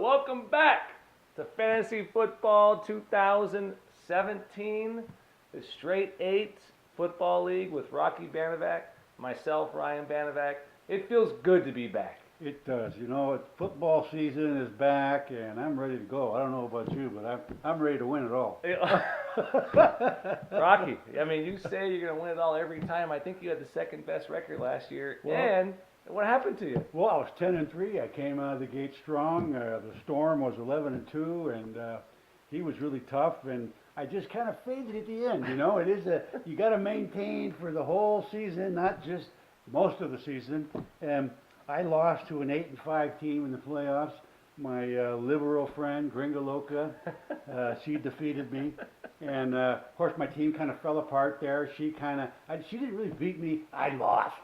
welcome back to Fantasy Football 2017, the Straight 8 Football League with Rocky Banovac, myself, Ryan Banovac. It feels good to be back. It does. You know, football season is back, and I'm ready to go. I don't know about you, but I'm ready to win it all. Rocky, I mean, you say you're going to win it all every time. I think you had the second best record last year. Well, and what happened to you? Well, I was 10-3. I came out of the gate strong. The Storm was 11-2, and he was really tough. And I just kind of faded at the end. You know, you got to maintain for the whole season, not just most of the season. And I lost to an 8-5 team in the playoffs. My liberal friend, Gringa Loca, she defeated me. And, of course, my team kind of fell apart there. She didn't really beat me. I lost.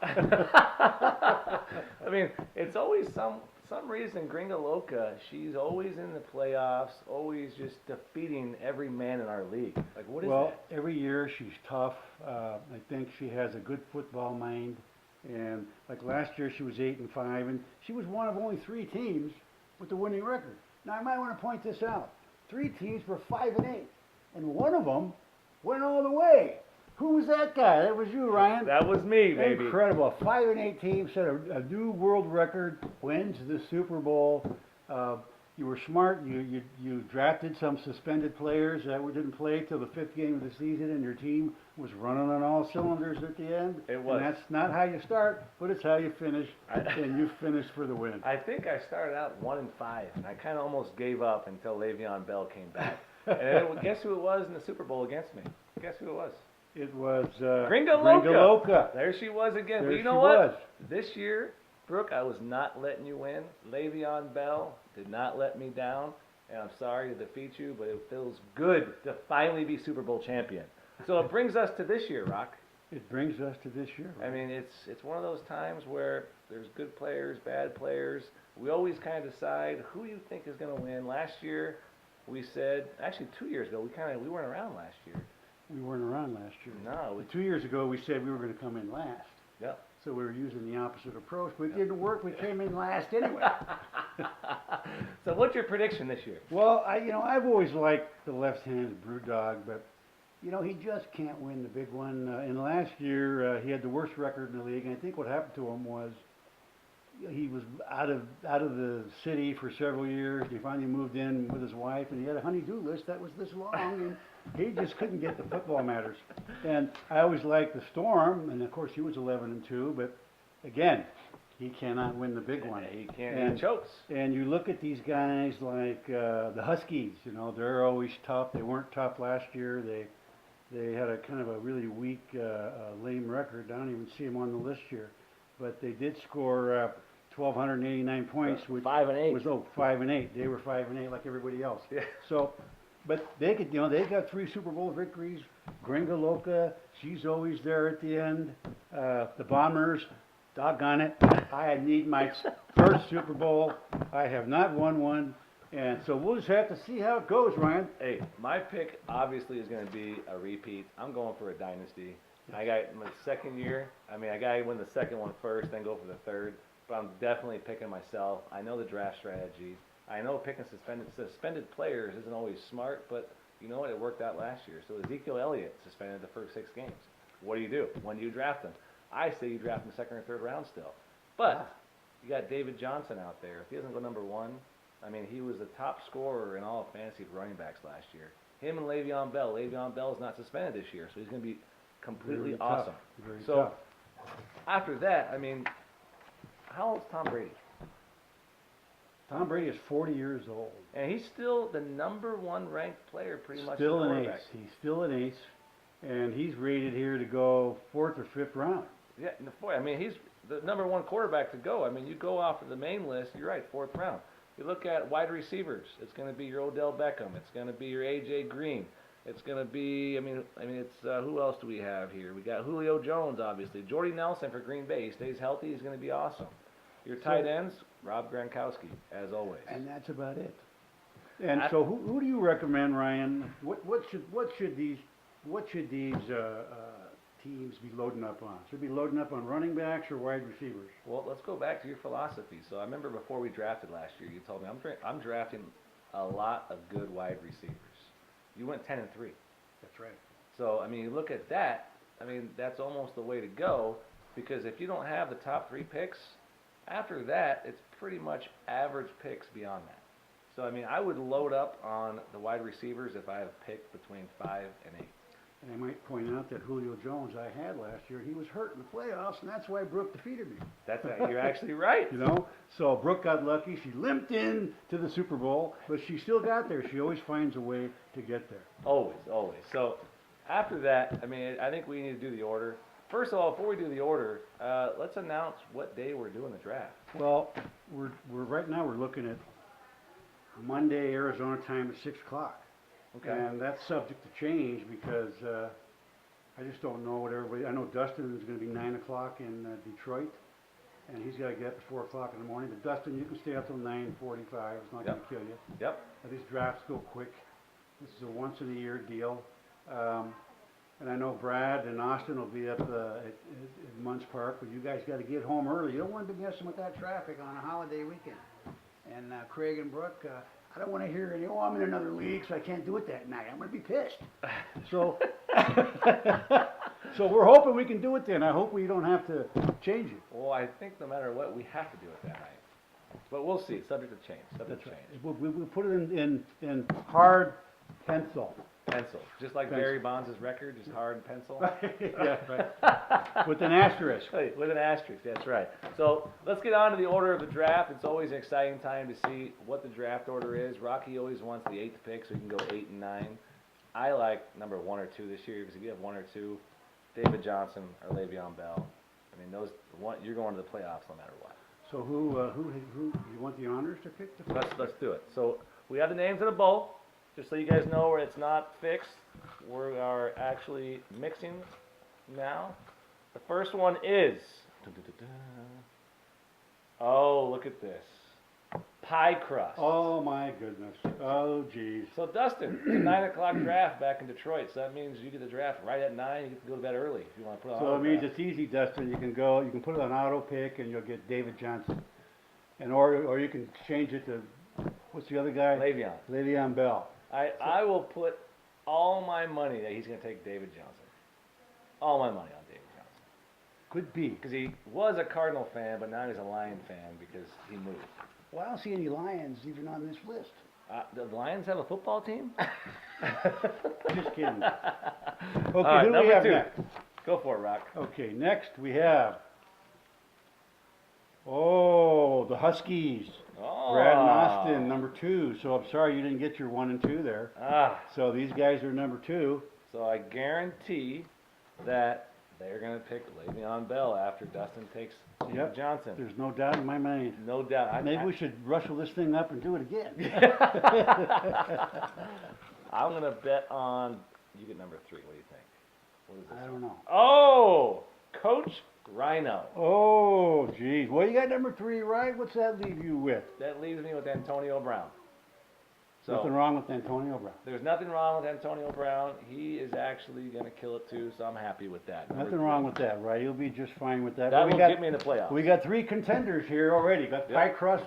I mean, it's always some reason Gringa Loca, she's always in the playoffs, always just defeating every man in our league. Like, what is that? Well, every year she's tough. I think she has a good football mind. And like last year, she was 8-5, and she was one of only 3 teams with a winning record. Now, I might want to point this out: 3 teams were 5-8, and one of them went all the way. Who was that guy? That was you, Ryan. That was me, baby. Incredible! A 5-8 team set a new world record, wins the Super Bowl. You were smart. You drafted some suspended players that didn't play till the 5th game of the season, and your team was running on all cylinders at the end. It was. And that's not how you start, but it's how you finish, and you finished for the win. I think I started out 1-5, and I kind of almost gave up until Le'Veon Bell came back. And guess who it was in the Super Bowl against me? Guess who it was? It was Gringa Loca. There she was again. There But you know she what? was. This year, Brooke, I was not letting you win. Le'Veon Bell did not let me down. And I'm sorry to defeat you, but it feels good to finally be Super Bowl champion. So it brings us to this year, Rock. It brings us to this year. I mean, it's one of those times where there's good players, bad players. We always kind of decide who you think is going to win. Last year, we said, actually 2 years ago, we weren't around last year. We weren't around last year. No. 2 years ago, we said we were going to come in last. Yep. So we were using the opposite approach, but it didn't work. We came in last anyway. So what's your prediction this year? Well, I've always liked the left-handed Brewdog, but he just can't win the big one. And last year, he had the worst record in the league. And I think what happened to him was he was out of the city for several years. He finally moved in with his wife, and he had a honey-do list that was this long, and he just couldn't get the football matters. And I always liked the Storm, and of course he was 11-2, but again, he cannot win the big one. He can't. He chokes. And you look at these guys like the Huskies. They're always tough. They weren't tough last year. They had a kind of a really weak, lame record. I don't even see them on the list here, but they did score 1,289 points, which 5-8. was 5-8. They were 5-8 like everybody else. Yeah. So, but they could, they got 3 Super Bowl victories. Gringa Loca, she's always there at the end. The Bombers, doggone it, I need my first Super Bowl. I have not won one. And so we'll just have to see how it goes, Ryan. Hey, my pick obviously is going to be a repeat. I'm going for a dynasty. I got my second year. I mean, I got to win the second one first, then go for the third. But I'm definitely picking myself. I know the draft strategy. I know picking suspended players isn't always smart, but you know what? It worked out last year. So Ezekiel Elliott suspended the first 6 games. What do? When do you draft him? I say you draft him 2nd or 3rd round still. But you got David Johnson out there. If he doesn't go number 1, I mean, he was the top scorer in all of fantasy running backs last year. Him and Le'Veon Bell. Le'Veon Bell is not suspended this year, so he's going to be completely awesome. Very so tough. after that, I mean, how old is Tom Brady? Tom Brady is 40 years old. And he's still the number 1 ranked player, pretty much. Still an ace. He's still an ace, and he's rated here to go 4th or 5th round. Yeah, I mean, he's the number 1 quarterback to go. I mean, you go off of the main list, you're right, 4th round. You look at wide receivers, it's going to be your Odell Beckham. It's going to be your A.J. Green. It's going to be, it's who else do we have here? We got Julio Jones, obviously. Jordy Nelson for Green Bay. He stays healthy, he's going to be awesome. Your tight ends, Rob Gronkowski, as always. And that's about it. And so, who do you recommend, Ryan? What should these teams be loading up on? Should be loading up on running backs or wide receivers? Well, let's go back to your philosophy. So I remember before we drafted last year, you told me I'm drafting a lot of good wide receivers. You went 10-3. That's right. So I mean, you look at that. I mean, that's almost the way to go because if you don't have the top 3 picks, after that, it's pretty much average picks beyond that. So I mean, I would load up on the wide receivers if I have picked between 5 and 8. And I might point out that Julio Jones I had last year, he was hurt in the playoffs, and that's why Brooke defeated me. You're actually right. You know, so Brooke got lucky. She limped in to the Super Bowl, but she still got there. She always finds a way to get there. Always, always. So after that, I mean, I think we need to do the order. First of all, before we do the order, let's announce what day we're doing the draft. Well, we're right now we're looking at Monday, Arizona time at 6 o'clock. Okay. And that's subject to change because I just don't know what everybody. I know Dustin is going to be 9 o'clock in Detroit, and he's got to get up at 4 o'clock in the morning. But Dustin, you can stay up till 9:45. It's not going to kill you. Yep. These drafts go quick. This is a once in a year deal. And I know Brad and Austin will be up at Munns Park, but you guys got to get home early. You don't want to be messing with that traffic on a holiday weekend. And Craig and Brooke, I don't want to hear any, I'm in another league, so I can't do it that night. I'm going to be pissed. So, so we're hoping we can do it then. I hope we don't have to change it. Well, I think no matter what, we have to do it that night. But we'll see. Subject to change. Subject to change. We'll put it in hard pencil. Pencil. Just like Pencil. Barry Bonds' record, just hard and pencil. Yeah, right. With an asterisk. Hey, with an asterisk, that's right. So let's get on to the order of the draft. It's always an exciting time to see what the draft order is. Rocky always wants the 8th pick, so he can go 8 and 9. I like number 1 or 2 this year because if you have 1 or 2, David Johnson or Le'Veon Bell. I mean, you're going to the playoffs no matter what. So who you want the honors to pick the first? Let's do it. So we have the names in a bowl. Just so you guys know where it's not fixed, we are actually mixing now. The first one is, oh, look at this, pie crust. Oh my goodness. Oh geez. So Dustin, it's a 9 o'clock draft back in Detroit, so that means you get the draft right at 9, you get to go to bed early if you want to put it on So auto it means draft. it's easy, Dustin. You can put it on auto pick and you'll get David Johnson. And or you can change it to, what's the other guy? Le'Veon. Le'Veon Bell. I will put all my money that he's going to take David Johnson. All my money on David Johnson. Could be. Because he was a Cardinal fan, but now he's a Lion fan because he moved. Well, I don't see any Lions even on this list. The Lions have a football team? Just kidding. Okay, All right, who do we number have 2. next? Go for it, Rock. Okay, next we have, the Huskies. Oh. Brad and Austin, number 2. So I'm sorry you didn't get your 1 and 2 there. So these guys are number 2. So I guarantee that they're going to pick Le'Veon Bell after Dustin takes David Johnson. There's no doubt in my mind. No doubt. Maybe we should rustle this thing up and do it again. I'm going to bet on, you get number 3. What do you think? What is this? I don't know. Oh, Coach Rhino. Oh, geez. Well, you got number 3 right. What's that leave you with? That leaves me with Antonio Brown. So Nothing wrong with Antonio Brown. there's nothing wrong with Antonio Brown. He is actually going to kill it too, so I'm happy with that. Number Nothing 3. wrong with that, right? You'll be just fine with that. That But will get me in the playoffs. we got 3 contenders here already. Got Yep. Pie Crust,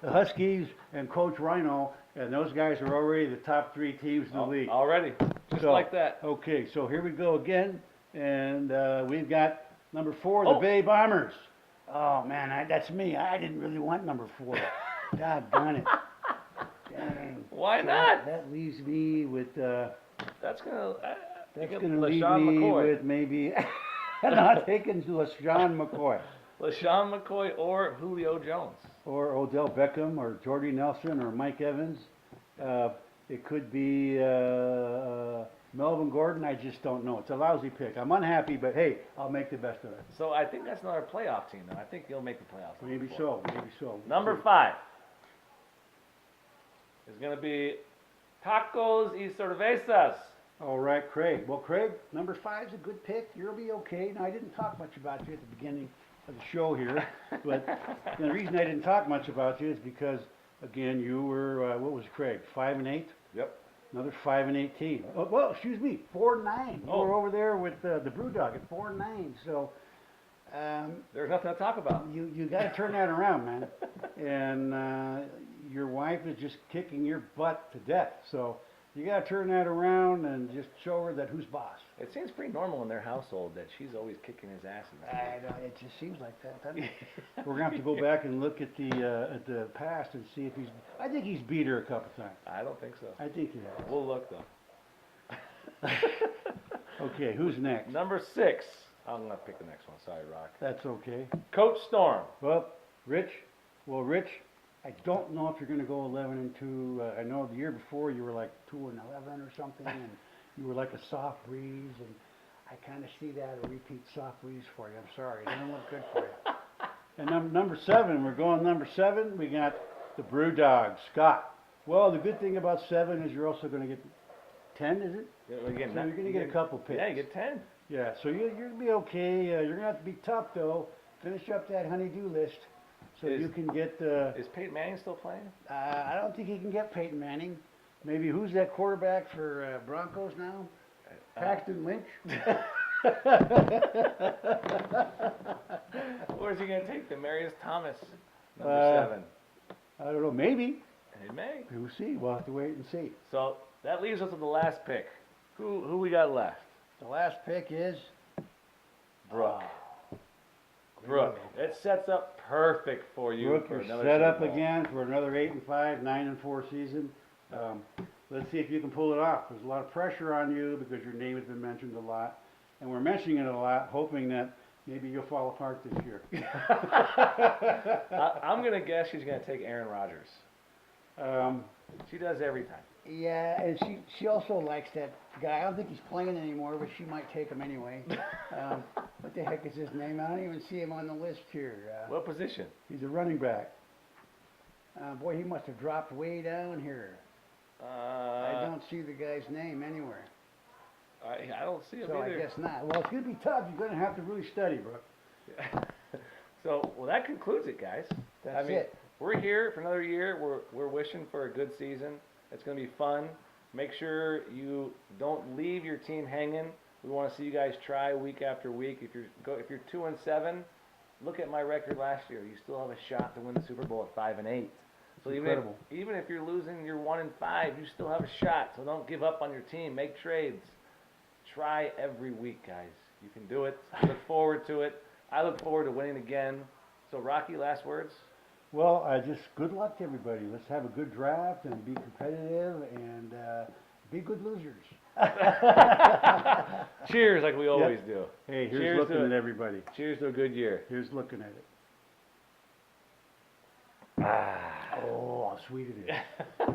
the Huskies, and Coach Rhino, and those guys are already the top 3 teams in the league. Already. Just So, like that. Okay, so here we go again, and we've got number 4, the Oh. Bay Bombers. Oh man, that's me. I didn't really want number 4. God darn it. Dang. Why So not? That leaves me with. That's going That's to going to leave LaShawn me McCoy. with maybe. Not taking LaShawn McCoy LaShawn McCoy or Julio Jones. or Odell Beckham or Jordy Nelson or Mike Evans. It could be Melvin Gordon. I just don't know. It's a lousy pick. I'm unhappy, but hey, I'll make the best of it. So I think that's another playoff team, though. I think he'll make the playoffs. Maybe so. Maybe so. Number 5 is going to be Tacos y Cervezas. All right, Craig. Well, Craig, number 5 is a good pick. You'll be okay. Now, I didn't talk much about you at the beginning of the show here, but the reason I didn't talk much about you is because, again, you were, what was Craig, 5 and 8? Yep. Another 5-18. Oh, well, excuse me, 4-9. You Oh. were over there with the BrewDog at 4-9. So There's nothing to talk about. you got to turn that around, man. And your wife is just kicking your butt to death. So you got to turn that around and just show her that who's boss. It seems pretty normal in their household that she's always kicking his ass in the I know, it just seems like that, doesn't it? We're gonna have to go back and look at the past and see if he's. I think he's beat her a couple times. I don't think so. I think he has. We'll look though. Okay, who's next? Number 6. I'm gonna pick the next one. Sorry, Rock. That's okay. Coach Storm. Well, Rich. Well, Rich, I don't know if you're gonna go 11-2. I know the year before you were like 2-11 or something, and you were like a soft breeze, and I kind of see that a repeat soft breeze for you. I'm sorry, it doesn't look good for you. And number 7, we're going number 7. We got the BrewDog, Scott. Well, the good thing about 7 is you're also going to get 10, is it? Yeah, So you're going to get a couple picks. Yeah, you get 10. Yeah, so you're going to be okay. You're going to have to be tough, though. Finish up that honey-do list so Is- you can get. Is Peyton Manning still playing? I don't think he can get Peyton Manning. Maybe who's that quarterback for Broncos now? Paxton Lynch? Where's he gonna take Demarius Thomas? Number Uh, 7. I don't know. Maybe. He may. We'll see. We'll have to wait and see. So that leaves us with the last pick. Who we got left? The last pick is Brooke. Brooke. It sets up perfect for you. Brooke. for You're another set Super up Bowl. again for another 8-5, 9-4 season. Let's see if you can pull it off. There's a lot of pressure on you because your name has been mentioned a lot, and we're mentioning it a lot, hoping that maybe you'll fall apart this year. I'm gonna guess she's gonna take Aaron Rodgers. Um, She does every time. Yeah, and she also likes that guy. I don't think he's playing anymore, but she might take him anyway. What the heck is his name? I don't even see him on the list here. What position? he's a running back. Boy, he must have dropped way down here. I don't see the guy's name anywhere. I don't see him So I either. guess not. Well, it's going to be tough. You're going to have to really study, Brooke. So, well, that concludes it, guys. That's mean, it. We're here for another year. We're wishing for a good season. It's going to be fun. Make sure you don't leave your team hanging. We want to see you guys try week after week. If you're 2-7, look at my record last year. You still have a shot to win the Super Bowl at 5-8. So Incredible. even if you're losing, you're 1-5, you still have a shot. So don't give up on your team. Make trades. Try every week, guys. You can do it. I look forward to it. I look forward to winning again. So, Rocky, last words? Well, just good luck to everybody. Let's have a good draft and be competitive and be good losers. Cheers, like we always do. Hey, here's Cheers looking to at it. everybody. Cheers to a good year. Here's looking at it. Ah. Oh, how sweet it is.